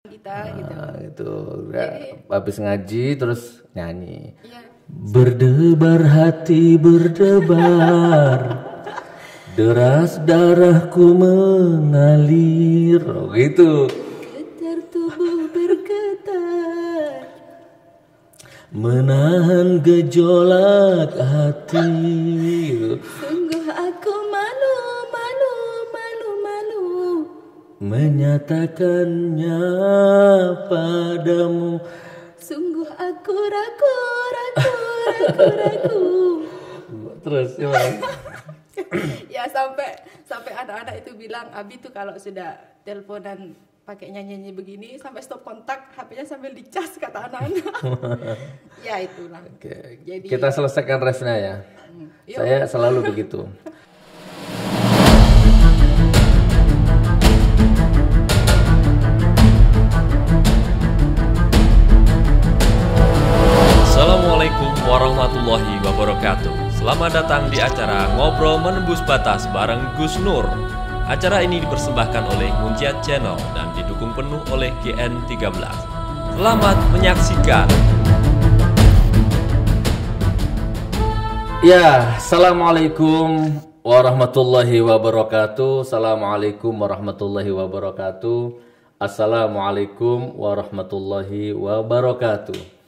kita gitu. Gitu. Jadi, Habis ngaji terus nyanyi. ya, Berdebar hati berdebar, deras darahku mengalir. Oh, gitu. getar tubuh bergetar, Menahan gejolak hati. sungguh aku malu, malu, malu, malu. Menyatakannya padamu. Sungguh aku ragu, ragu, ragu, ragu. Terus gimana? Ya sampai anak-anak itu bilang, Abi tuh kalau sudah teleponan pakai nyanyi-nyanyi begini sampai stop kontak, HP-nya sambil dicas kata anak-anak. Ya itulah. Oke, Jadi kita selesaikan refnya ya. yuk. Saya selalu begitu. Assalamualaikum warahmatullahi wabarakatuh. Selamat datang di acara Ngobrol Menembus Batas bareng Gus Nur. Acara ini dipersembahkan oleh Munjiat Channel dan didukung penuh oleh GN13. Selamat menyaksikan. Ya, assalamualaikum warahmatullahi wabarakatuh. Assalamualaikum warahmatullahi wabarakatuh. Assalamualaikum warahmatullahi wabarakatuh.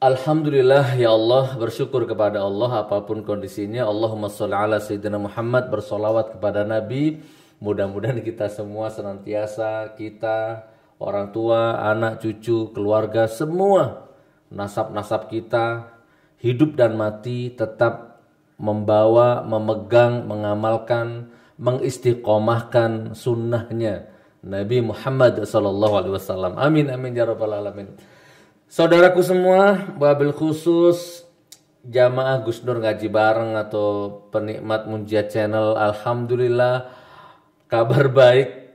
Alhamdulillah ya Allah, bersyukur kepada Allah apapun kondisinya. Allahumma sholli ala sayyidina Muhammad, bersolawat kepada Nabi. Mudah-mudahan kita semua senantiasa, kita, orang tua, anak, cucu, keluarga, semua nasab-nasab kita, hidup dan mati tetap membawa, memegang, mengamalkan, mengistiqomahkan sunnahnya Nabi Muhammad SAW. Amin amin ya rabbal alamin. Saudaraku semua, wabil khusus jamaah Gus Nur ngaji bareng atau penikmat Munjiat Channel, alhamdulillah kabar baik,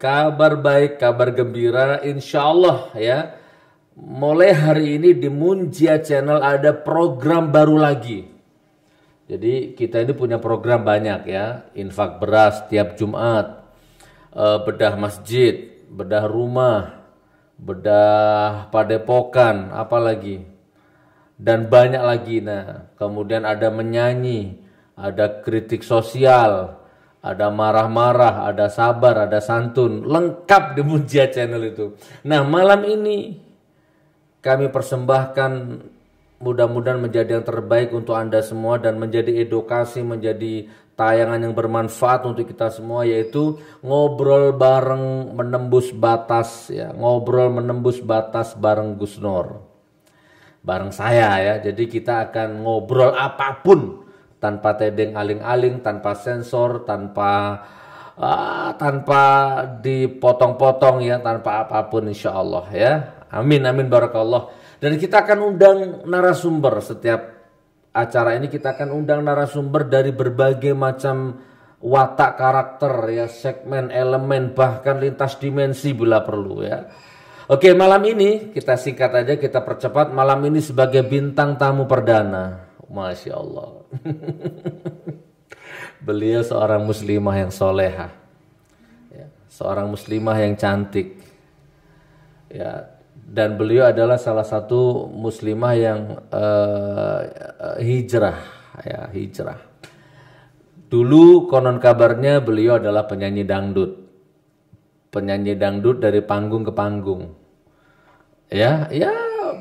kabar gembira, insya Allah ya. Mulai hari ini di Munjiat Channel ada program baru lagi. Jadi kita ini punya program banyak ya, infak beras tiap Jumat, bedah masjid, bedah rumah, bedah padepokan, apalagi, dan banyak lagi. Nah, kemudian ada menyanyi, ada kritik sosial, ada marah-marah, ada sabar, ada santun, lengkap di Munjiat Channel itu. Nah, malam ini kami persembahkan, mudah-mudahan menjadi yang terbaik untuk Anda semua dan menjadi edukasi, menjadi tayangan yang bermanfaat untuk kita semua, yaitu ngobrol bareng menembus batas ya, ngobrol menembus batas bareng Gus Nur. Bareng saya ya. Jadi kita akan ngobrol apapun tanpa tedeng aling-aling, tanpa sensor, tanpa dipotong-potong ya, tanpa apapun insya Allah ya. Amin amin barakallah. Dan kita akan undang narasumber. Setiap acara ini kita akan undang narasumber dari berbagai macam watak karakter ya, segmen, elemen, bahkan lintas dimensi bila perlu ya. Oke, malam ini kita singkat aja, kita percepat. Malam ini sebagai bintang tamu perdana, Masya Allah. Beliau seorang muslimah yang soleha ya, seorang muslimah yang cantik ya. Dan beliau adalah salah satu muslimah yang hijrah ya, hijrah. Dulu konon kabarnya beliau adalah penyanyi dangdut. Penyanyi dangdut dari panggung ke panggung. Ya,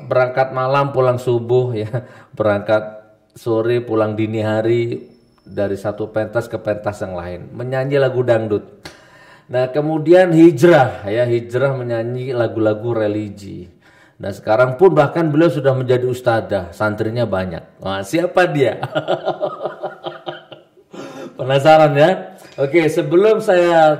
berangkat malam pulang subuh ya, berangkat sore pulang dini hari, dari satu pentas ke pentas yang lain, menyanyi lagu dangdut. Nah, kemudian hijrah ya, hijrah menyanyi lagu-lagu religi. Nah, sekarang pun bahkan beliau sudah menjadi ustadzah, santrinya banyak. Wah, siapa dia? Penasaran ya? Oke, sebelum saya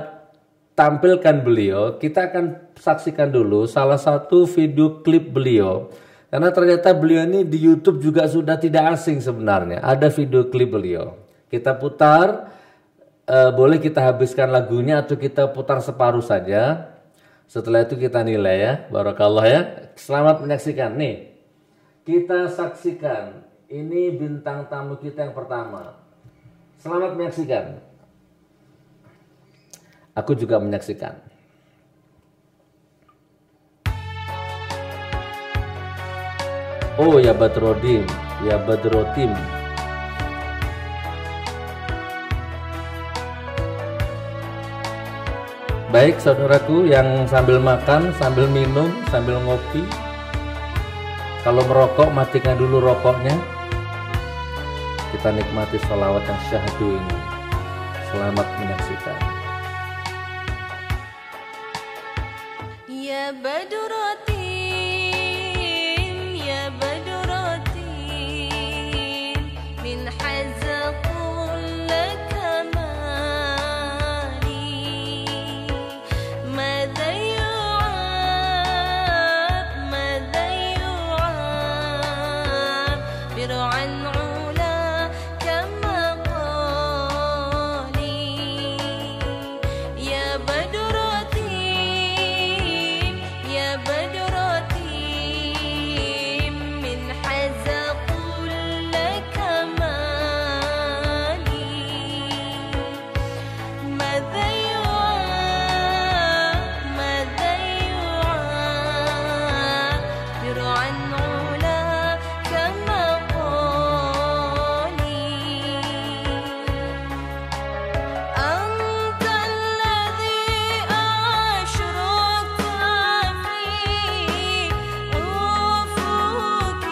tampilkan beliau, kita akan saksikan dulu salah satu video klip beliau. Karena ternyata beliau ini di YouTube juga sudah tidak asing sebenarnya. Ada video klip beliau. Kita putar. Boleh kita habiskan lagunya atau kita putar separuh saja. Setelah itu kita nilai ya. Barakallah ya. Selamat menyaksikan. Nih, kita saksikan. Ini bintang tamu kita yang pertama. Selamat menyaksikan. Aku juga menyaksikan. Oh ya Badrodin, ya Badrotim. Baik saudaraku yang sambil makan, sambil minum, sambil ngopi. Kalau merokok matikan dulu rokoknya. Kita nikmati sholawat yang syahdu ini. Selamat menyaksikan. Ya Badrotin, ya Badrotin, min hazaqul laka mali, madha yu'ab, madha yu'ab, bir'an ula kama qali, ya Badrotin, ya Badrotin, min hazaqul laka mali, madha yu'ab, madha yu'ab, bir'an ula kama qali. أنت الذي أشرقت في أفق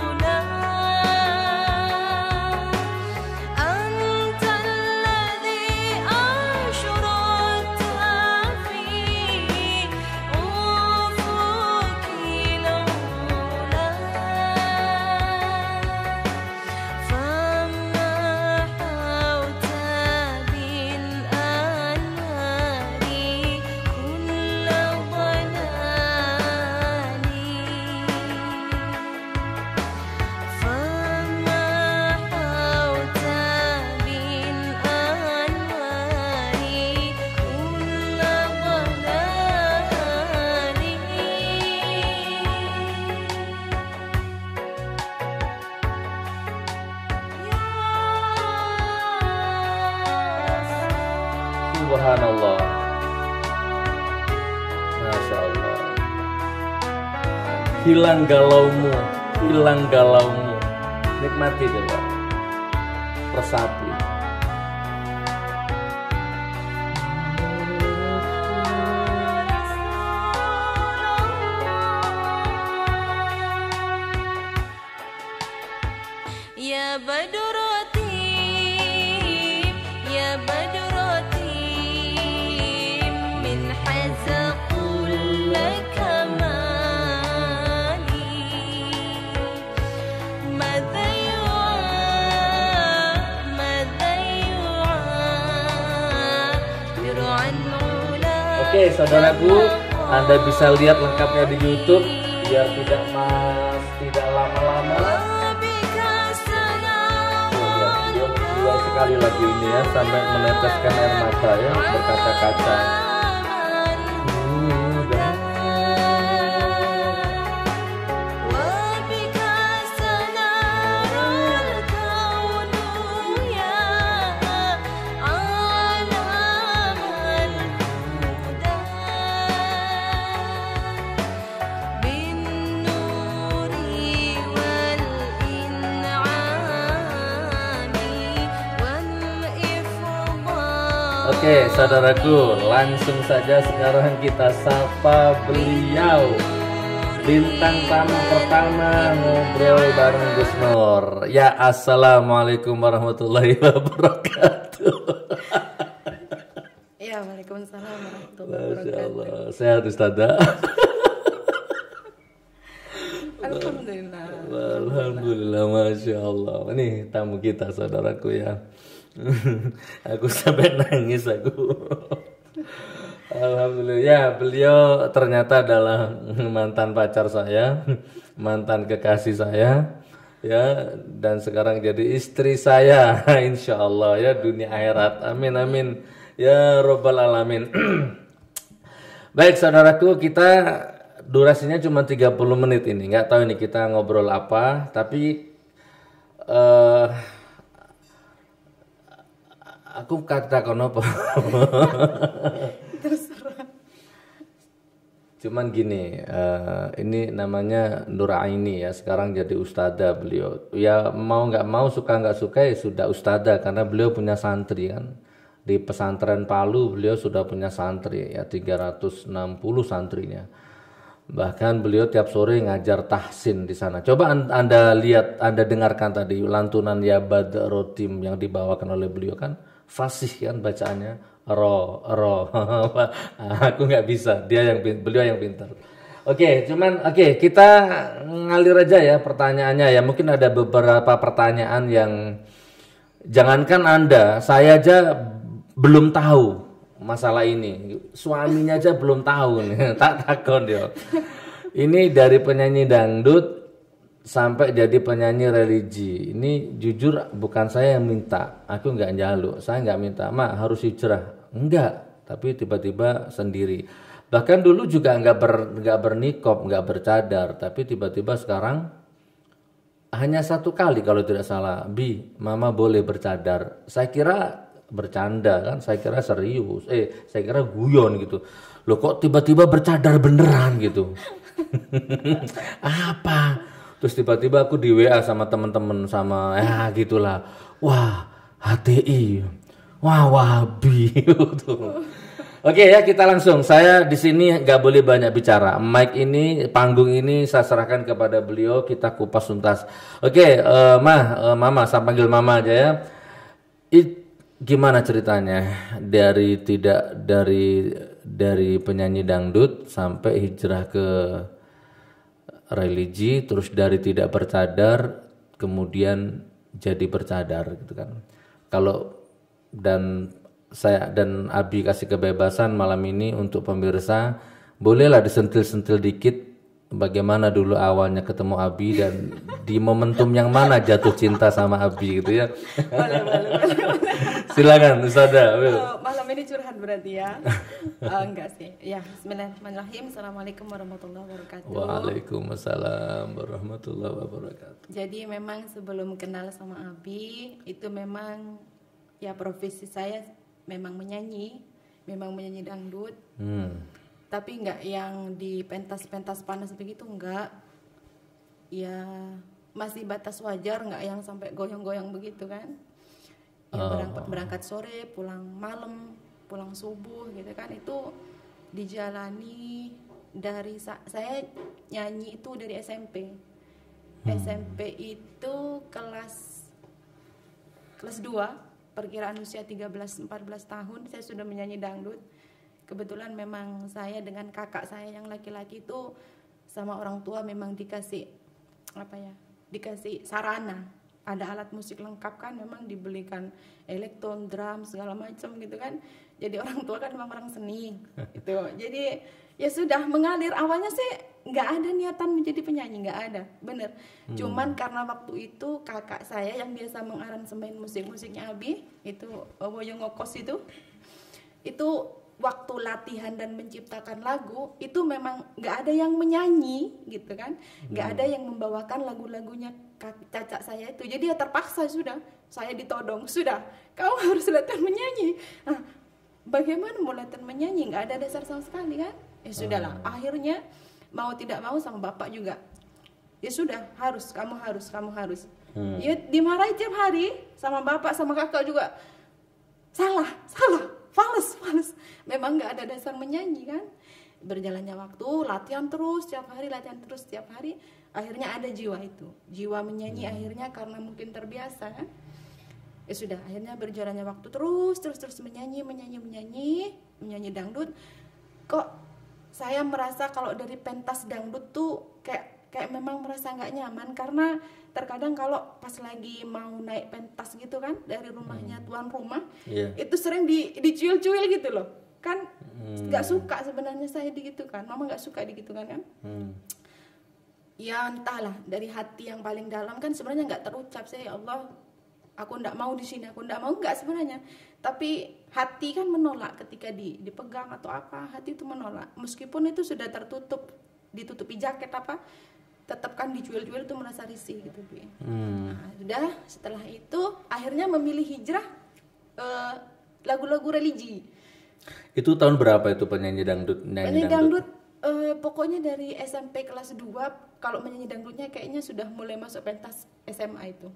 العلا، أنت الذي أشرقت في أفق العلا، فما حوت بالأنهار كل ضلال، فما حوت بالأنهار كل ضلال. Subhanallah. Masya Allah. Hilang galaumu, hilang galaumu. Nikmati dulu. Resapi. Ya Badrotin, ya Badrotin, min hazaqul laka mali, madha yu'ab, madha yu'ab, bir'an ula. Oke, saudaraku, Anda bisa lihat lengkapnya di YouTube biar tidak lama-lama. Dua sekali lagi ini ya sampai meneteskan air mata ya berkaca-kaca. Oke, saudaraku, langsung saja sekarang kita sapa beliau. Bintang tamu pertama ngobrol bareng Gus Nur. Ya, assalamualaikum warahmatullahi wabarakatuh. Ya, waalaikumsalam warahmatullahi Masya wabarakatuh. Allah, sehat Ustazah. Alhamdulillah. Alhamdulillah, Masya Allah. Ini tamu kita saudaraku ya. Aku sampai nangis aku. Alhamdulillah ya, beliau ternyata adalah mantan pacar saya, mantan kekasih saya ya, dan sekarang jadi istri saya. Insya Allah ya, dunia akhirat. Amin amin ya robbal alamin. Baik saudaraku, kita durasinya cuma 30 menit ini. Nggak tahu ini kita ngobrol apa, tapi aku kata kono apa? Terserah. Cuman gini, ini namanya Nur Aini ya, sekarang jadi ustadzah beliau. Ya mau nggak mau, suka nggak suka ya sudah ustadzah, karena beliau punya santri kan. Di pesantren Palu beliau sudah punya santri ya, 360 santrinya. Bahkan beliau tiap sore ngajar tahsin di sana. Coba Anda lihat, Anda dengarkan tadi lantunan Ya Badrotim yang dibawakan oleh beliau kan, fasih kan bacaannya. Ro, aku nggak bisa, beliau yang pintar. Oke, kita ngalir aja ya pertanyaannya ya. Mungkin ada beberapa pertanyaan yang jangankan Anda, saya aja belum tahu masalah ini. Suaminya aja belum tahu nih, tak takon dia. Ini dari penyanyi dangdut sampai jadi penyanyi religi. Ini jujur bukan saya yang minta, aku nggak njaluk, saya nggak minta, Mak harus hijrah. Enggak, tapi tiba-tiba sendiri. Bahkan dulu juga nggak bernikop, nggak bercadar, tapi tiba-tiba sekarang hanya satu kali kalau tidak salah, Bi, Mama boleh bercadar. Saya kira bercanda kan, saya kira serius, saya kira guyon gitu. Loh kok tiba-tiba bercadar beneran gitu? Apa? Terus tiba-tiba aku di WA sama temen-temen sama ya gitulah. Wah, HTI. Wah, Wahabi. Oke ya, kita langsung. Saya di sini nggak boleh banyak bicara. Mic ini, panggung ini saya serahkan kepada beliau. Kita kupas tuntas. Oke, Mama, saya panggil Mama aja ya. Gimana ceritanya dari penyanyi dangdut sampai hijrah ke religi, terus dari tidak bercadar kemudian jadi bercadar gitu kan. Kalau saya dan Abi kasih kebebasan malam ini untuk pemirsa, bolehlah disentil-sentil dikit bagaimana dulu awalnya ketemu Abi dan di momentum yang mana jatuh cinta sama Abi gitu ya. Boleh. Silakan Ustazah. Malam ini curhat berarti ya. Enggak sih. Ya, bismillahirrahmanirrahim. Assalamualaikum warahmatullahi wabarakatuh. Waalaikumsalam warahmatullahi wabarakatuh. Jadi memang sebelum kenal sama Abi, itu memang ya profesi saya memang menyanyi dangdut. Tapi enggak yang di pentas-pentas panas begitu, enggak. Ya masih batas wajar, enggak yang sampai goyang-goyang begitu kan. Yang berangkat sore, pulang malam, pulang subuh gitu kan. Itu dijalani dari saya nyanyi itu dari SMP. SMP itu kelas 2. Perkiraan usia 13-14 tahun saya sudah menyanyi dangdut. Kebetulan memang saya dengan kakak saya yang laki-laki itu sama orang tua memang dikasih sarana. Ada alat musik lengkap kan, memang dibelikan elektron, drum, segala macam gitu kan. Jadi orang tua kan memang orang seni gitu. Jadi ya sudah mengalir. Awalnya sih nggak ada niatan menjadi penyanyi, nggak ada, bener. Cuman karena waktu itu kakak saya yang biasa mengaransemen musik-musiknya Abi, itu Woyo Ngokos itu waktu latihan dan menciptakan lagu itu memang nggak ada yang menyanyi gitu kan, nggak ada yang membawakan lagu-lagunya cacak saya itu. Jadi ya terpaksa sudah saya ditodong, sudah kau harus latihan menyanyi. Nah, bagaimana mau latihan menyanyi, nggak ada dasar sama sekali kan? Ya sudahlah, akhirnya mau tidak mau sama bapak juga, ya sudah kamu harus. Ya dimarahi tiap hari sama bapak sama kakak juga, salah, fals. Memang nggak ada dasar menyanyi kan. Berjalannya waktu, latihan terus setiap hari. Akhirnya ada jiwa menyanyi. Akhirnya karena mungkin terbiasa kan. Ya sudah, akhirnya berjalannya waktu terus menyanyi dangdut. Kok saya merasa kalau dari pentas dangdut tuh kayak memang merasa nggak nyaman, karena terkadang kalau pas lagi mau naik pentas gitu kan dari rumahnya tuan rumah, itu sering dicuil-cuil gitu loh kan. Nggak suka sebenarnya saya digitukan, mama nggak suka digitukan kan. Ya entahlah, dari hati yang paling dalam kan sebenarnya nggak terucap sih, ya Allah aku nggak mau di sini, nggak sebenarnya. Tapi hati kan menolak ketika dipegang atau apa, hati itu menolak. Meskipun itu sudah ditutupi jaket tetap kan dijual-jual itu merasa risih gitu. Nah, sudah setelah itu akhirnya memilih hijrah lagu-lagu religi. Itu tahun berapa itu penyanyi dangdut? Penyanyi dangdut Pokoknya dari SMP kelas 2 kalau menyanyi dangdutnya kayaknya sudah mulai masuk pentas SMA itu.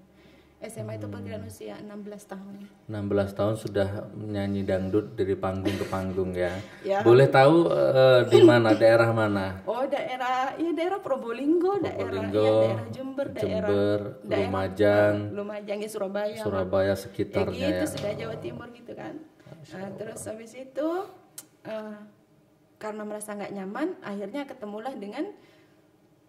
SMA itu perkiraan usia 16 tahun. 16 tahun sudah menyanyi dangdut dari panggung ke panggung ya. Ya. Boleh tahu di mana, daerah mana? Oh, daerah Probolinggo, daerah Jember, Jember, Lumajang, ya Surabaya. Surabaya Ya sekitarnya gitu, ya. sudah Jawa Timur gitu kan. Nah, terus habis itu karena merasa nggak nyaman, akhirnya ketemulah dengan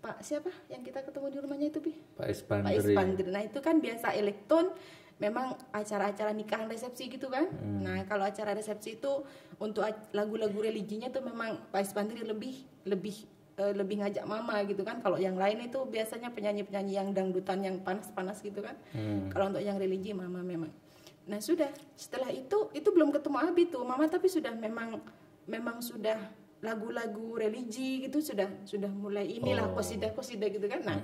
Pak siapa yang kita ketemu di rumahnya itu, Bi? Pak Pak Ispandri. Ispandri. Nah, itu kan biasa elektron, memang acara-acara nikahan resepsi gitu kan. Nah, kalau acara resepsi itu untuk lagu-lagu religinya tuh memang Pak Ispandri lebih ngajak mama gitu kan. Kalau yang lain itu biasanya penyanyi-penyanyi yang dangdutan yang panas-panas gitu kan. Kalau untuk yang religi mama memang. Nah, sudah setelah itu belum ketemu Abi tuh mama, tapi sudah memang sudah lagu-lagu religi gitu sudah mulai inilah kosida gitu kan. Nah,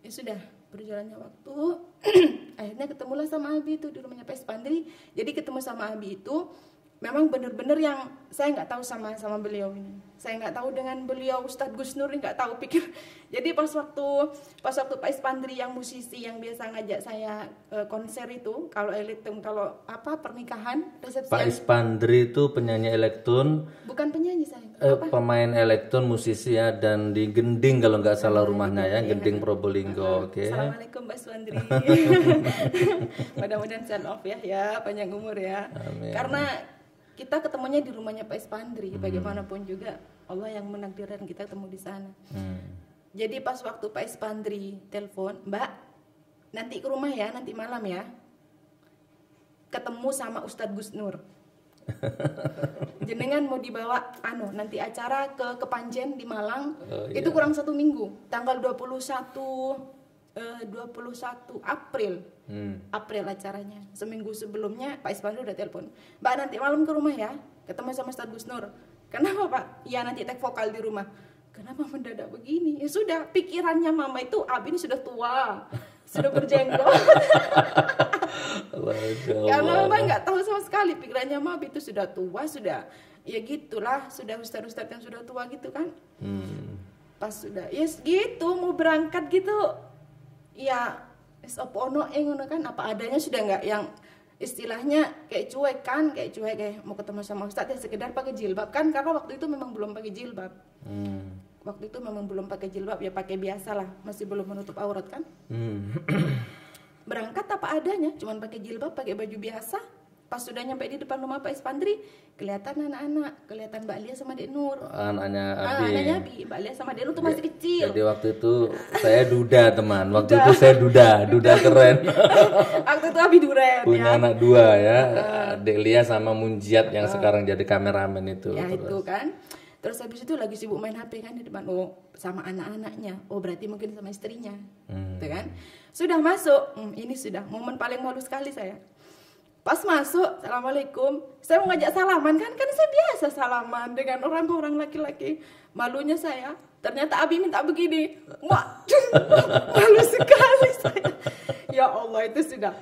ya sudah berjalannya waktu akhirnya ketemulah sama Abi itu di rumahnya Pak Ispandri. Jadi ketemu sama Abi itu memang benar-benar yang saya nggak tahu sama beliau ini. Saya nggak tahu dengan beliau Ustadz Gus Nur, nggak tahu pikir. Jadi pas waktu Pak Ispandri yang musisi yang biasa ngajak saya konser itu, kalau elektron, kalau apa pernikahan resepsi. Pak Ispandri itu penyanyi elektron, Bukan penyanyi saya. pemain elektron, musisi ya, dan di Gending kalau nggak salah rumahnya ya, Gending Probolinggo. Oke. Assalamualaikum Mbak Suandri. Mudah-mudahan send off ya panjang umur ya. Amin. Karena kita ketemunya di rumahnya Pak Ispandri, bagaimanapun juga Allah yang menakdirkan kita ketemu di sana. Jadi pas waktu Pak Ispandri telepon, Mbak, nanti ke rumah ya, nanti malam ya, ketemu sama Ustadz Gus Nur. Jenengan mau dibawa nanti acara ke Kepanjen di Malang. Itu kurang 1 minggu, tanggal 21 April. April acaranya. Seminggu sebelumnya Pak Ispandri udah telepon, Mbak nanti malam ke rumah ya, ketemu sama Ustadz Gus Nur. Kenapa Pak? Ya nanti take vokal di rumah. Kenapa mendadak begini? Ya sudah, pikirannya mama itu Abi ini sudah tua, sudah berjenggot. Karena mama nggak tahu sama sekali, pikirannya mama Abi itu sudah tua, sudah ya gitulah, sudah ustadz yang sudah tua gitu kan. Pas sudah yes gitu mau berangkat gitu, ya ono ngono kan, apa adanya, sudah nggak yang istilahnya kayak cuek kayak mau ketemu sama ustadz ya sekedar pakai jilbab kan, karena waktu itu memang belum pakai jilbab. Waktu itu memang belum pakai jilbab, ya pakai biasa lah, masih belum menutup aurat kan. Berangkat apa adanya, cuman pakai jilbab, pakai baju biasa. Pas sudah nyampe di depan rumah Pak Ispandri, kelihatan anak-anak, kelihatan Mbak Lia sama Dek Nur. Anaknya Abi. Anaknya Abi, Mbak Lia sama Dek Nur tuh masih kecil. Jadi waktu itu saya duda teman. Waktu itu saya duda keren. Waktu itu Abi duren Punya ya. anak 2 ya, Dek Lia sama Munjiat yang sekarang jadi kameramen itu. Ya Terus. itu kan. Terus habis itu lagi sibuk main HP kan di depan, sama anak-anaknya. Berarti mungkin sama istrinya. Tuh kan. Sudah masuk, ini sudah momen paling malu sekali saya. Pas masuk, assalamualaikum, saya mau ngajak salaman kan saya biasa salaman dengan orang-orang laki-laki. Malunya saya, ternyata Abi minta begini. Malu sekali saya. Ya Allah, itu sudah,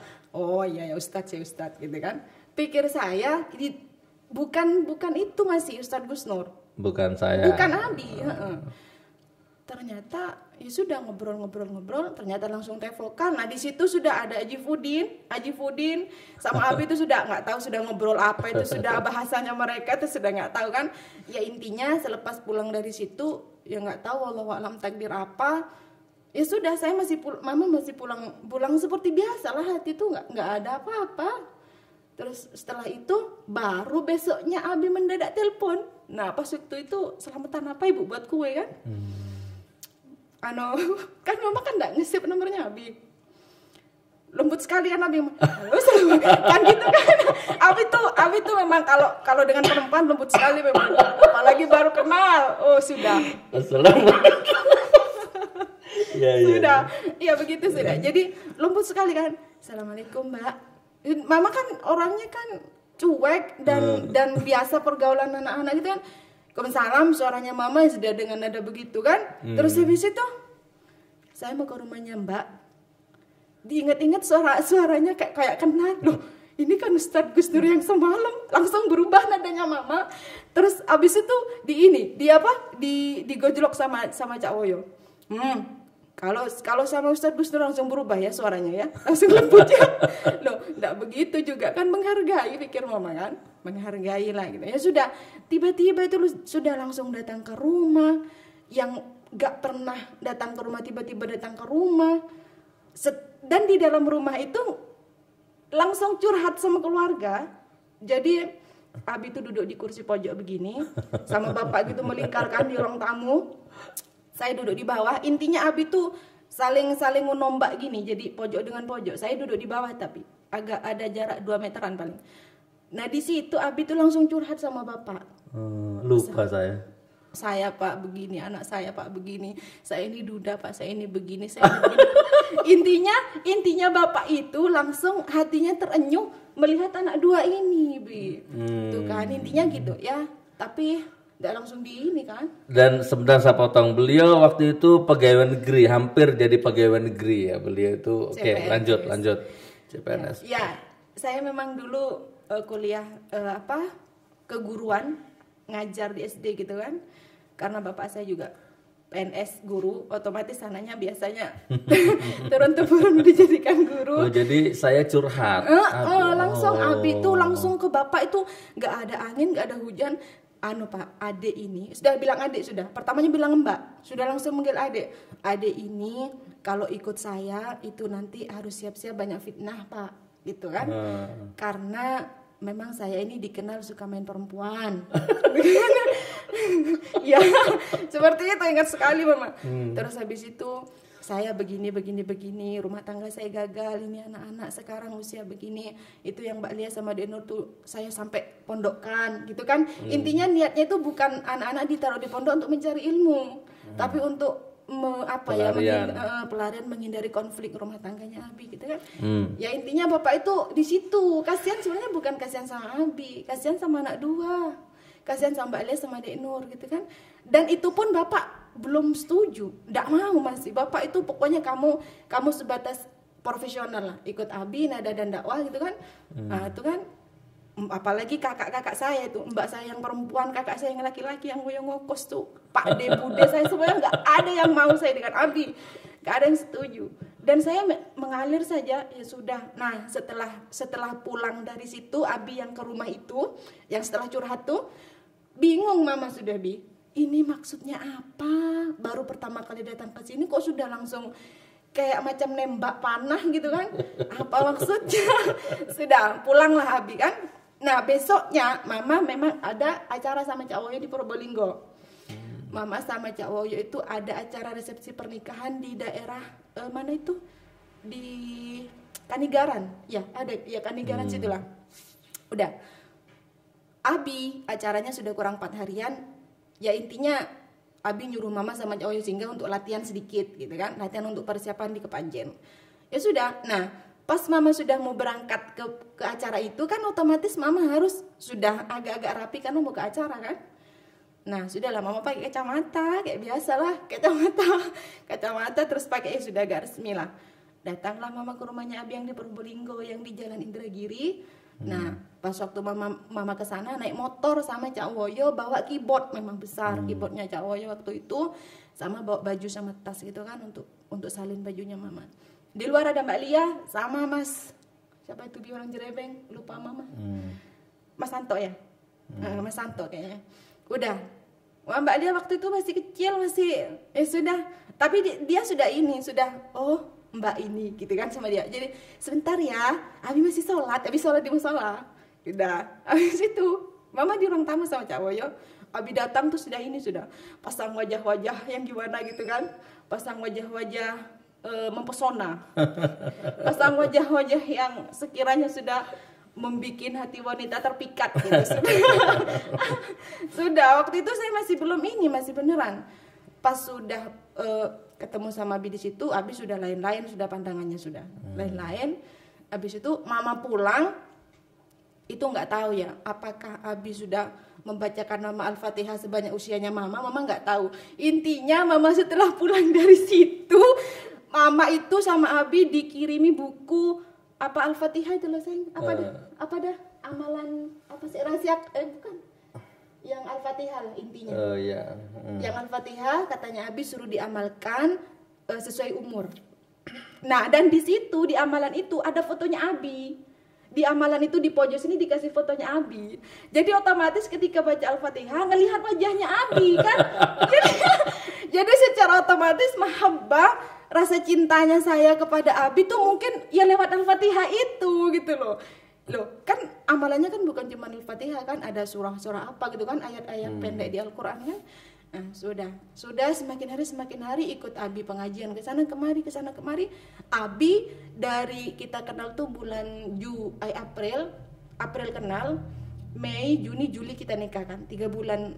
ya Ustadz gitu kan. Pikir saya bukan itu masih Ustadz Gus Nur. Bukan saya. Bukan Abi. Ternyata ya sudah ngobrol, ternyata langsung take vokal. Nah di situ sudah ada Haji Fudin sama Abi itu sudah nggak tahu sudah ngobrol apa itu, sudah bahasanya mereka itu sudah nggak tahu kan. Ya intinya selepas pulang dari situ ya nggak tahu wallahu alam takdir apa. Ya sudah, saya mama masih pulang seperti biasa lah, hati itu nggak ada apa-apa. Terus setelah itu baru besoknya Abi mendadak telepon. Nah pas waktu itu, selamatan apa ibu buat kue kan? Kan mama kan nggak nge-save nomornya Abi. Lembut sekali kan Abi. Kan gitu kan. Abi tuh memang kalau dengan perempuan lembut sekali memang. Apalagi baru kenal. Sudah. Assalamualaikum. Sudah. Iya begitu sudah. Jadi lembut sekali kan. Assalamualaikum Mbak. Mama kan orangnya kan cuek dan biasa pergaulan anak-anak gitu kan. Waalaikumsalam, suaranya mama sudah dengan nada begitu kan. Terus habis itu saya mau ke rumahnya Mbak. Diingat-ingat suaranya kayak kenal loh. ini kan Ustadz Gus Nur yang semalam. Langsung berubah nadanya mama. Terus abis itu digojlok sama Cak Woyo. Kalau sama Ustadz Gus Nur langsung berubah ya suaranya ya, langsung lembut ya. Loh, enggak begitu juga kan, menghargai, pikir mama kan, menghargai lah gitu. Ya sudah, tiba-tiba itu sudah langsung datang ke rumah, yang enggak pernah datang ke rumah tiba-tiba datang ke rumah. Dan di dalam rumah itu langsung curhat sama keluarga. Jadi Abi tuh duduk di kursi pojok begini, sama bapak gitu melingkarkan di ruang tamu. Saya duduk di bawah. Intinya Abi tuh saling nombak gini. Jadi pojok dengan pojok. Saya duduk di bawah tapi agak ada jarak 2 meteran paling. Nah di situ Abi tuh langsung curhat sama bapak. Lupa saya. Saya Pak begini, anak saya Pak begini. Saya ini duda Pak, saya ini begini, saya ini begini. Intinya bapak itu langsung hatinya terenyuh melihat anak 2 ini, Bi. Tuh kan intinya gitu ya. Tapi nggak langsung di ini kan. Dan sebenarnya saya potong, beliau waktu itu pegawai negeri, hampir jadi pegawai negeri ya beliau itu. Oke, lanjut CPNS. Ya, saya memang dulu kuliah keguruan, ngajar di SD gitu kan. Karena bapak saya juga PNS guru, otomatis sananya biasanya turun-temurun dijadikan guru. Oh, jadi saya curhat. Langsung Abi tuh langsung ke bapak itu, nggak ada angin, nggak ada hujan. Pak, adik ini sudah bilang adik, sudah pertamanya bilang mbak, sudah langsung manggil adik ini kalau ikut saya itu nanti harus siap-siap banyak fitnah Pak, gitu kan. Karena memang saya ini dikenal suka main perempuan. Ya seperti itu, ingat sekali mama. Terus habis itu saya begini, rumah tangga saya gagal, ini anak-anak sekarang usia begini. Itu yang Mbak Lia sama Denur tuh saya sampai pondokkan gitu kan. Intinya niatnya itu bukan anak-anak ditaruh di pondok untuk mencari ilmu, tapi untuk pelarian, menghindari konflik rumah tangganya Abi gitu kan. Ya intinya bapak itu di situ kasihan, sebenarnya bukan kasihan sama Abi, kasihan sama anak 2, kasihan sama Mbak Lia sama Dek Nur gitu kan. Dan itu pun bapak belum setuju, nggak mau masih. Bapak itu pokoknya kamu sebatas profesional lah, ikut Abi, nada dan dakwah gitu kan. Nah itu kan, apalagi kakak-kakak saya itu, mbak saya yang perempuan, kakak saya yang laki-laki yang ngokos tuh, Pak De, Bude saya semuanya nggak ada yang mau saya dengan Abi, nggak ada yang setuju. Dan saya mengalir saja, ya sudah. Nah setelah pulang dari situ, Abi yang ke rumah itu, yang setelah curhat tuh, bingung mama sudah, Bi. Ini maksudnya apa? Baru pertama kali datang ke sini kok sudah langsung kayak macam nembak panah gitu kan? Apa maksudnya? Sudah pulanglah Abi kan. Nah besoknya mama memang ada acara sama Cak Woyo di Probolinggo. Mama sama Cak Woyo itu ada acara resepsi pernikahan di daerah mana itu? Di Kanigaran. Ya ada, ya Kanigaran situlah. Udah. Abi acaranya sudah kurang 4 harian. Ya intinya Abi nyuruh mama sama Cak Woyo singgah untuk latihan sedikit gitu kan, latihan untuk persiapan di Kepanjen. Ya sudah. Nah pas mama sudah mau berangkat ke acara itu kan, otomatis mama harus sudah agak-agak rapi karena mau ke acara kan. Nah sudahlah mama pakai kacamata kayak biasa lah, kacamata terus pakai sudah agak resmi lah. Datanglah mama ke rumahnya Abi yang di Probolinggo, yang di Jalan Indragiri. Nah pas waktu mama kesana naik motor sama Cak Woyo, bawa keyboard, memang besar keyboardnya Cak Woyo waktu itu, sama bawa baju sama tas gitu kan untuk salin bajunya mama. Di luar ada Mbak Lia sama Mas siapa itu, orang Jerebeng, lupa mama. Mas Santo ya. Mas Santo kayaknya. Udah. Wah, Mbak Lia waktu itu masih kecil, masih sudah, tapi dia sudah Mbak ini gitu kan sama dia. Jadi sebentar ya, Abi masih sholat di musola. Udah, habis itu mama di ruang tamu sama Cak Woyo. Abi datang tuh sudah pasang wajah-wajah yang gimana gitu kan, pasang wajah-wajah mempesona, pasang wajah-wajah yang sekiranya sudah membikin hati wanita terpikat gitu. Sudah waktu itu saya masih belum ini, masih beneran. Pas sudah ketemu sama Abi di situ, Abi sudah lain-lain, sudah pandangannya sudah lain-lain. Habis itu mama pulang, itu nggak tahu ya, apakah Abi sudah membacakan nama Al-Fatihah sebanyak usianya mama nggak tahu. Intinya mama setelah pulang dari situ, mama itu sama Abi dikirimi buku apa Al-Fatihah itu loh sayang. Apa dah amalan apa sih rahasia bukan. Yang Al-Fatihah lah intinya. Oh iya. Yang Al-Fatihah katanya Abi suruh diamalkan sesuai umur. Nah, dan di situ di amalan itu ada fotonya Abi. Di amalan itu di pojok sini dikasih fotonya Abi. Jadi otomatis ketika baca Al-Fatihah ngelihat wajahnya Abi kan. jadi secara otomatis mahabbah, rasa cintanya saya kepada Abi tuh mungkin ya lewat Al-Fatihah itu gitu loh. Loh, kan amalannya kan bukan cuma Al-Fatihah kan, ada surah-surah apa gitu kan, ayat-ayat pendek di Al-Qur'an kan. Nah, sudah semakin hari ikut Abi pengajian ke sana kemari. Abi dari kita kenal tuh bulan April kenal, Mei, Juni, Juli kita nikah kan. 3 bulan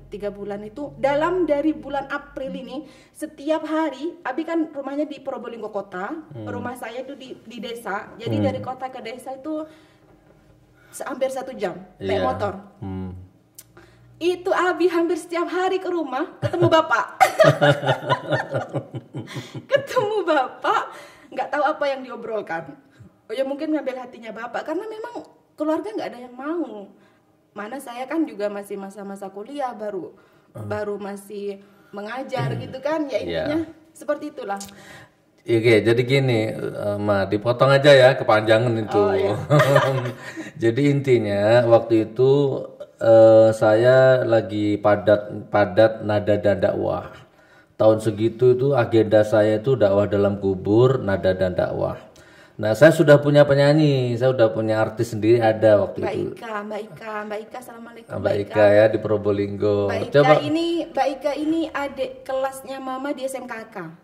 itu dari bulan April ini setiap hari Abi kan rumahnya di Probolinggo kota, rumah saya itu di desa. Jadi dari kota ke desa itu hampir 1 jam naik motor. Itu Abi hampir setiap hari ke rumah ketemu bapak. Nggak tahu apa yang diobrolkan. Oh ya mungkin ngambil hatinya bapak karena memang keluarga nggak ada yang mau. Mana saya kan juga masih masa-masa kuliah baru masih mengajar gitu kan, ya intinya seperti itulah. Oke, jadi gini, Ma, dipotong aja ya, kepanjangan itu. Oh, iya. Jadi intinya waktu itu saya lagi padat nada dan dakwah. Tahun segitu itu agenda saya itu dakwah dalam kubur, nada dan dakwah. Nah, saya sudah punya penyanyi, saya sudah punya artis sendiri ada waktu itu. Mbak Ika, assalamualaikum. Mbak Ika ya di Probolinggo. Mbak Ika ini adik kelasnya Mama di SMKK.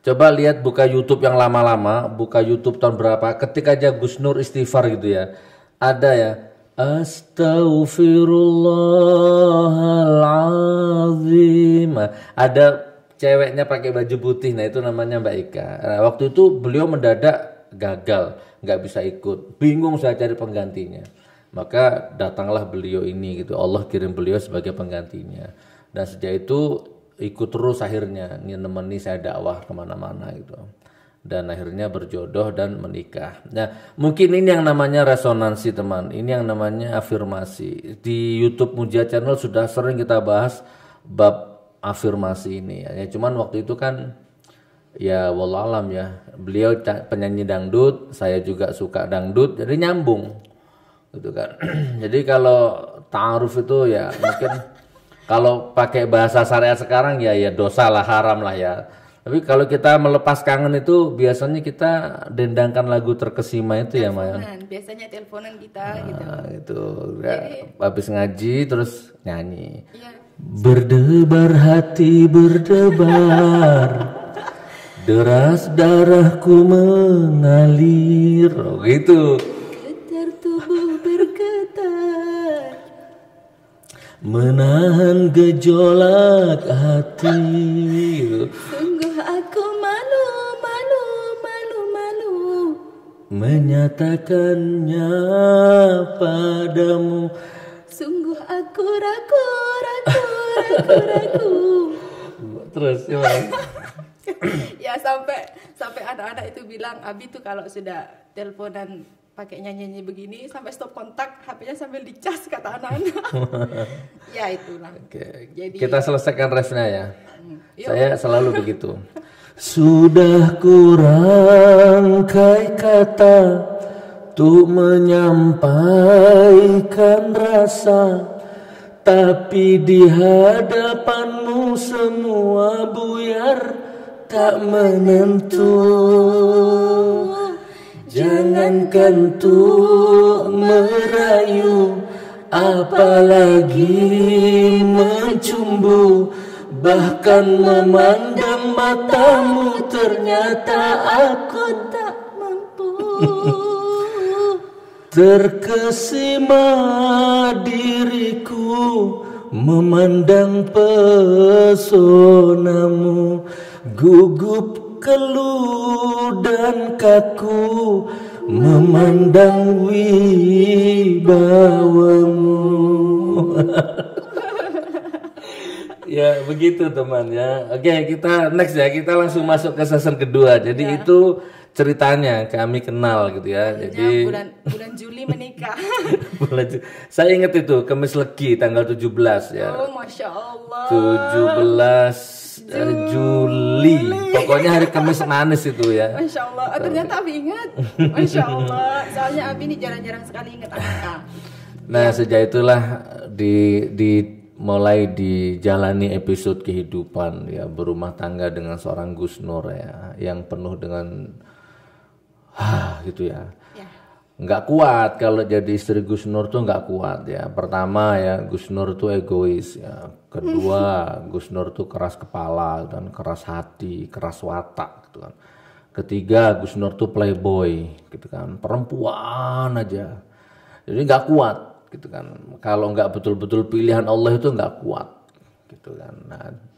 Coba lihat buka YouTube yang lama-lama, buka YouTube tahun berapa, ketik aja Gus Nur istighfar gitu ya. Ada ya, Astaghfirullahaladzim. Ada ceweknya pakai baju putih, nah itu namanya Mbak Ika. Nah, waktu itu beliau mendadak gagal, nggak bisa ikut, bingung saya cari penggantinya. Maka datanglah beliau ini gitu, Allah kirim beliau sebagai penggantinya. Dan sejak itu ikut terus akhirnya nemeni saya dakwah kemana-mana gitu, dan akhirnya berjodoh dan menikah. Nah mungkin ini yang namanya resonansi teman, ini yang namanya afirmasi. Di YouTube Munjia Channel sudah sering kita bahas bab afirmasi ini ya. Cuman waktu itu kan ya wallahualam ya, beliau penyanyi dangdut, saya juga suka dangdut, jadi nyambung gitu kan. Jadi kalau ta'aruf itu ya mungkin kalau pakai bahasa syariat sekarang ya dosa lah, haram lah ya. Tapi kalau kita melepas kangen itu biasanya kita dendangkan lagu terkesima itu ya Maya. Biasanya teleponan kita gitu. Gitu. Ya, habis ngaji terus nyanyi. Iya. Berdebar hati berdebar, deras darahku mengalir. Oh, gitu. Getar tubuh bergetar, menahan gejolak hati. sungguh aku malu menyatakannya padamu. Sungguh aku ragu. Terus gimana? Ya sampai anak-anak itu bilang Abi tuh kalau sudah teleponan pakai nyanyi begini sampai stop kontak, HP-nya sambil dicas kata anak-anak. Ya itulah. Oke. Jadi Kita selesaikan refnya ya. Yuk. Saya selalu begitu. Sudah kurangkai kata untuk menyampaikan rasa, tapi di hadapanmu semua buyar tak menentu. Jangankan untuk merayu, apalagi mencumbu, bahkan memandang matamu, ternyata aku tak mampu. terkesima diriku memandang pesonamu, gugup keluh dan kaku memandang wibawamu. Ya begitu teman ya. Oke, kita next ya, kita langsung masuk ke season kedua. Jadi itu ceritanya kami kenal gitu ya. Akhirnya Jadi bulan Juli menikah. saya ingat itu Kemis Legi tanggal 17 ya. Oh, Masya Allah. 17 Juli. Pokoknya hari Kamis manis itu ya. Masya Allah. Oh, ternyata Abi ingat. Masya Allah. Soalnya Abi ini jarang-jarang sekali ingat angka. Nah, sejak itulah mulai dijalani episode kehidupan ya berumah tangga dengan seorang Gus Nur ya yang penuh dengan gitu ya. Ya. Nggak kuat kalau jadi istri Gus Nur tuh nggak kuat ya. Pertama ya Gus Nur tuh egois ya. Kedua Gus Nur tuh keras kepala dan keras hati, keras watak gitu kan. Ketiga Gus Nur tuh playboy gitu kan, perempuan aja. Jadi nggak kuat gitu kan. Kalau nggak betul-betul pilihan Allah itu nggak kuat gitu kan.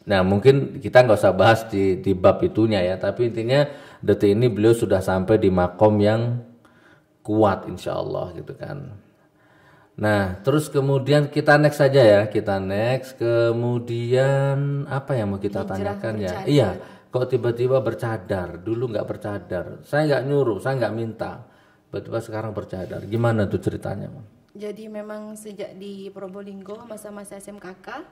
Nah mungkin kita nggak usah bahas di bab itunya ya. Tapi intinya detik ini beliau sudah sampai di makom yang kuat insya Allah gitu kan. Nah terus kemudian kita next saja ya. Kita next kemudian apa yang mau kita tanyakan ya. Iya kok tiba-tiba bercadar. Dulu nggak bercadar. Saya nggak nyuruh, saya nggak minta. Tiba-tiba sekarang bercadar. Gimana tuh ceritanya? Jadi memang sejak di Probolinggo masa-masa SMKK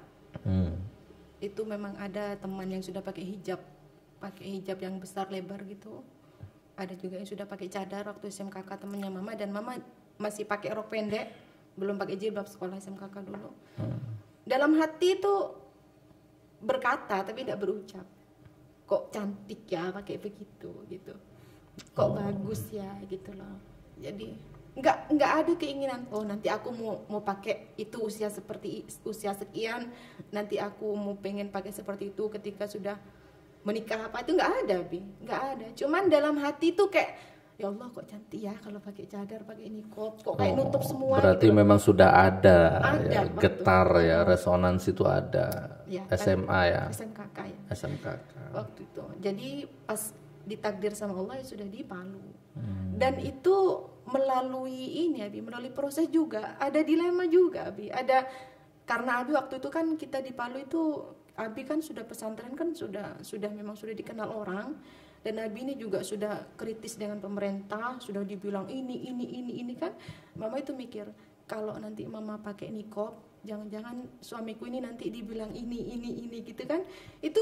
itu memang ada teman yang sudah pakai hijab yang besar lebar gitu. Ada juga yang sudah pakai cadar waktu SMKK temannya Mama, dan Mama masih pakai rok pendek, belum pakai jilbab sekolah SMKK dulu. Dalam hati itu berkata tapi tidak berucap. Kok cantik ya pakai begitu gitu. Kok bagus ya gitu loh. Jadi nggak ada keinginan nanti aku mau pakai itu usia sekian, nanti aku mau pengen pakai seperti itu ketika sudah menikah apa itu nggak ada nggak ada. Cuman dalam hati tuh kayak ya Allah kok cantik ya kalau pakai cadar, pakai niqab, kok kayak nutup semua. Berarti gitu memang sudah ada ya, waktu getar ya, resonansi itu ada ya, SMA ya, SMKK ya SMKK waktu itu. Jadi pas ditakdir sama Allah ya sudah di Palu. Dan itu melalui melalui proses juga, ada dilema juga ada, karena Abi waktu itu kan kita di Palu itu Abi kan sudah pesantren kan sudah memang sudah dikenal orang, dan Abi ini juga sudah kritis dengan pemerintah, sudah dibilang ini kan. Mama itu mikir kalau nanti Mama pakai niqab, jangan-jangan suamiku ini nanti dibilang ini gitu kan. Itu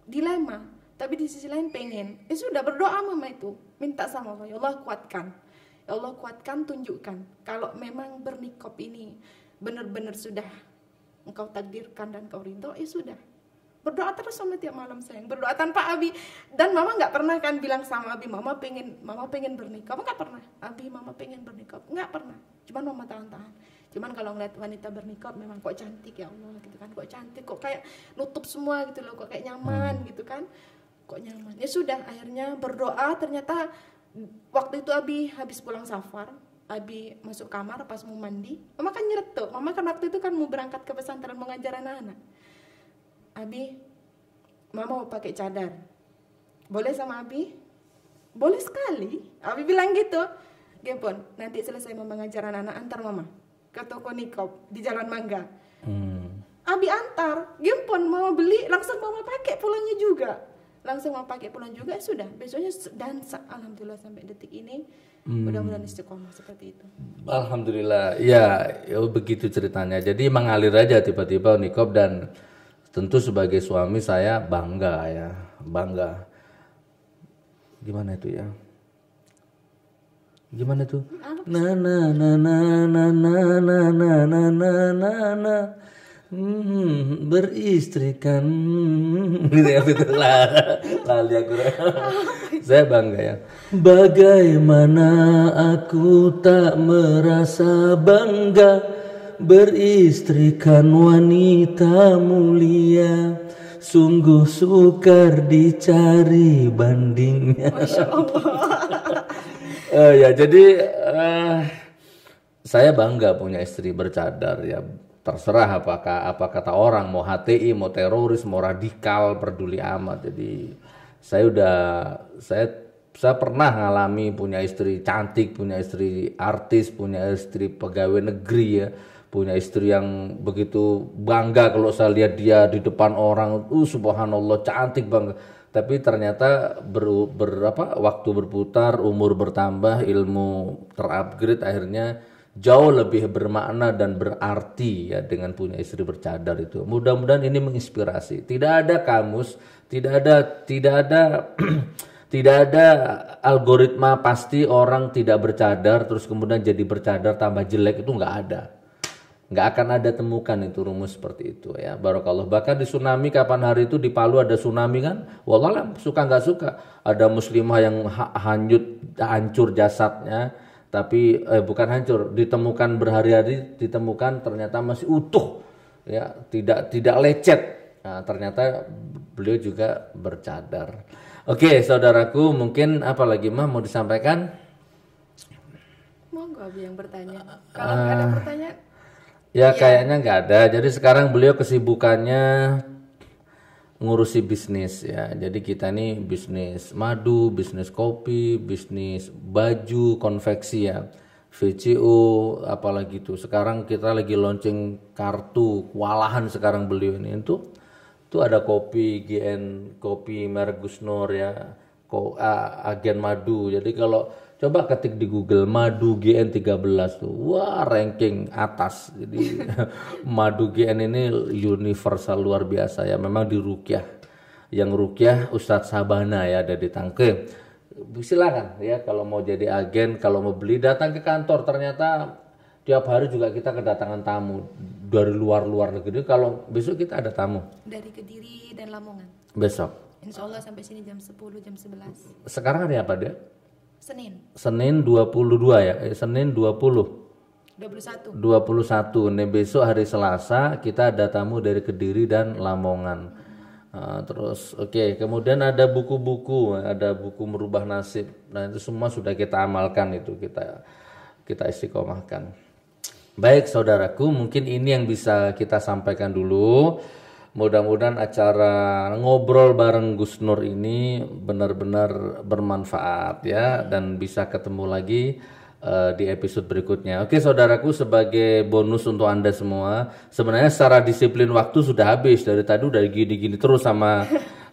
dilema. Tapi di sisi lain pengen, sudah berdoa Mama itu, minta sama Allah, ya Allah kuatkan, ya Allah kuatkan, tunjukkan kalau memang bernikop ini benar-benar sudah Engkau takdirkan dan Kau ridho, ya sudah. Berdoa terus sama tiap malam sayang, berdoa tanpa Abi. Dan Mama nggak pernah kan bilang sama Abi, Mama pengen bernikop, nggak pernah. Abi Mama pengen bernikop, nggak pernah. Cuman Mama tahan-tahan. Cuman kalau ngeliat wanita bernikop memang kok cantik ya Allah gitu kan, kok cantik, kok kayak nutup semua gitu loh, kok kayak nyaman gitu kan. Kok nyaman. Ya sudah, akhirnya berdoa. Ternyata waktu itu Abi habis pulang safar, Abi masuk kamar pas mau mandi. Mama kan nyeletuk. Mama kan waktu itu kan mau berangkat ke pesantren mau ngajar anak-anak. Abi, Mama mau pakai cadar. Boleh sama Abi? Boleh sekali. Abi bilang gitu. Gempon, nanti selesai Mama ngajar anak-anak, antar Mama ke toko niqab di Jalan Mangga. Abi antar. Gempon, Mama beli, langsung Mama pakai pulangnya juga. Langsung mau pakai pulang juga, sudah besoknya dan alhamdulillah sampai detik ini mudah-mudahan istiqomah seperti itu. Alhamdulillah ya begitu ceritanya. Jadi mengalir aja tiba-tiba niqab, dan tentu sebagai suami saya bangga. Gimana itu ya? Gimana tuh? Na na na na na na na na na na na na beristrikan gitu ya, betul lah, lali aku. Saya bangga ya. Bagaimana aku tak merasa bangga beristrikan wanita mulia, sungguh sukar dicari bandingnya. Masya Allah. Ya jadi saya bangga punya istri bercadar ya. Terserah apa kata orang, mau HTI, mau teroris, mau radikal, peduli amat. Jadi saya pernah ngalami punya istri cantik, punya istri artis, punya istri pegawai negeri ya, punya istri yang begitu bangga kalau saya lihat dia di depan orang, subhanallah cantik banget. Tapi ternyata waktu berputar, umur bertambah, ilmu terupgrade, akhirnya jauh lebih bermakna dan berarti ya dengan punya istri bercadar itu. Mudah-mudahan ini menginspirasi. Tidak ada kamus, tidak ada algoritma pasti orang tidak bercadar terus kemudian jadi bercadar tambah jelek, itu nggak ada. Nggak akan ada temukan itu rumus seperti itu ya. Barakallah. Bahkan di tsunami kapan hari itu di Palu ada tsunami kan, wallahualam suka nggak suka ada muslimah yang hancur jasadnya, tapi bukan hancur, ditemukan berhari-hari, ditemukan ternyata masih utuh ya, tidak lecet. Nah, ternyata beliau juga bercadar. Oke, saudaraku, mungkin apa lagi mah mau disampaikan? Monggo Abi yang bertanya. Kalau nggak ada pertanyaan, Ya kayaknya nggak ada. Jadi sekarang beliau kesibukannya ngurusi bisnis ya. Jadi kita ini bisnis madu, bisnis kopi, bisnis baju, konveksi ya, VCO, apalagi itu. Sekarang kita lagi launching kartu kewalahan sekarang beliau ini itu ada kopi GN, kopi merek Gus Nur ya, agen madu. Jadi kalau coba ketik di Google madu GN 13 tuh, wah ranking atas. Jadi madu GN ini universal luar biasa ya. Memang di Rukyah, yang Rukyah Ustadz Sabana ya, ada di Tangke. Silakan ya kalau mau jadi agen, kalau mau beli datang ke kantor. Ternyata tiap hari juga kita kedatangan tamu dari luar negeri. Kalau besok kita ada tamu dari Kediri dan Lamongan. besok. Insya Allah sampai sini jam 10, jam 11. Sekarang hari apa dia? Senin 22 ya, Senin 21. Nih besok hari Selasa kita ada tamu dari Kediri dan Lamongan. Terus oke, kemudian ada buku-buku, ada buku merubah nasib. Nah itu semua sudah kita amalkan, itu kita istiqomahkan. Baik saudaraku, mungkin ini yang bisa kita sampaikan dulu. Mudah-mudahan acara ngobrol bareng Gus Nur ini benar-benar bermanfaat ya, dan bisa ketemu lagi di episode berikutnya. Oke saudaraku, sebagai bonus untuk Anda semua, sebenarnya secara disiplin waktu sudah habis. Dari tadi udah gini-gini terus sama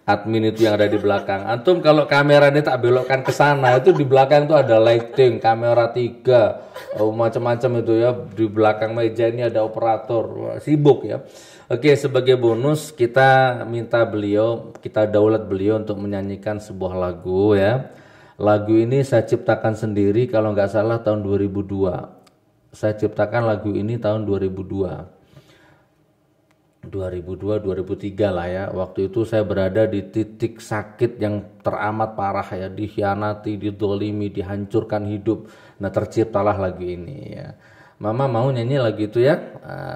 admin itu yang ada di belakang. Antum kalau kamera ini tak belokkan ke sana, itu di belakang tuh ada lighting, kamera 3, macam-macam itu ya. Di belakang meja ini ada operator, wah, sibuk ya. Oke, sebagai bonus kita minta beliau, kita daulat beliau untuk menyanyikan sebuah lagu ya. Lagu ini saya ciptakan sendiri kalau nggak salah tahun 2002. Saya ciptakan lagu ini tahun 2003 lah ya. Waktu itu saya berada di titik sakit yang teramat parah ya, dikhianati, didolimi, dihancurkan hidup. Nah terciptalah lagu ini ya. Mama mau nyanyi lagu itu ya.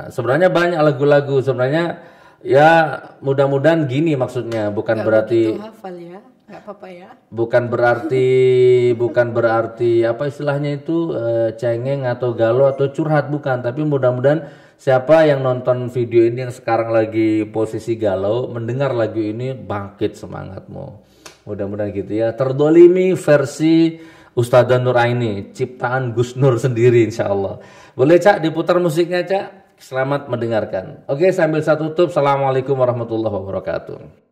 Sebenarnya banyak lagu-lagu sebenarnya ya, mudah-mudahan gini maksudnya, bukan berarti hafal ya, nggak apa-apa ya. Bukan berarti apa istilahnya itu cengeng atau galau atau curhat, bukan. Tapi mudah-mudahan siapa yang nonton video ini yang sekarang lagi posisi galau, mendengar lagu ini bangkit semangatmu. Mudah-mudahan gitu ya. Terdolimi versi Ustadzah Nur Aini, ciptaan Gus Nur sendiri insyaallah. Boleh Cak diputar musiknya Cak? Selamat mendengarkan. Oke, sambil saya tutup. Assalamualaikum warahmatullahi wabarakatuh.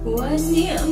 ونعم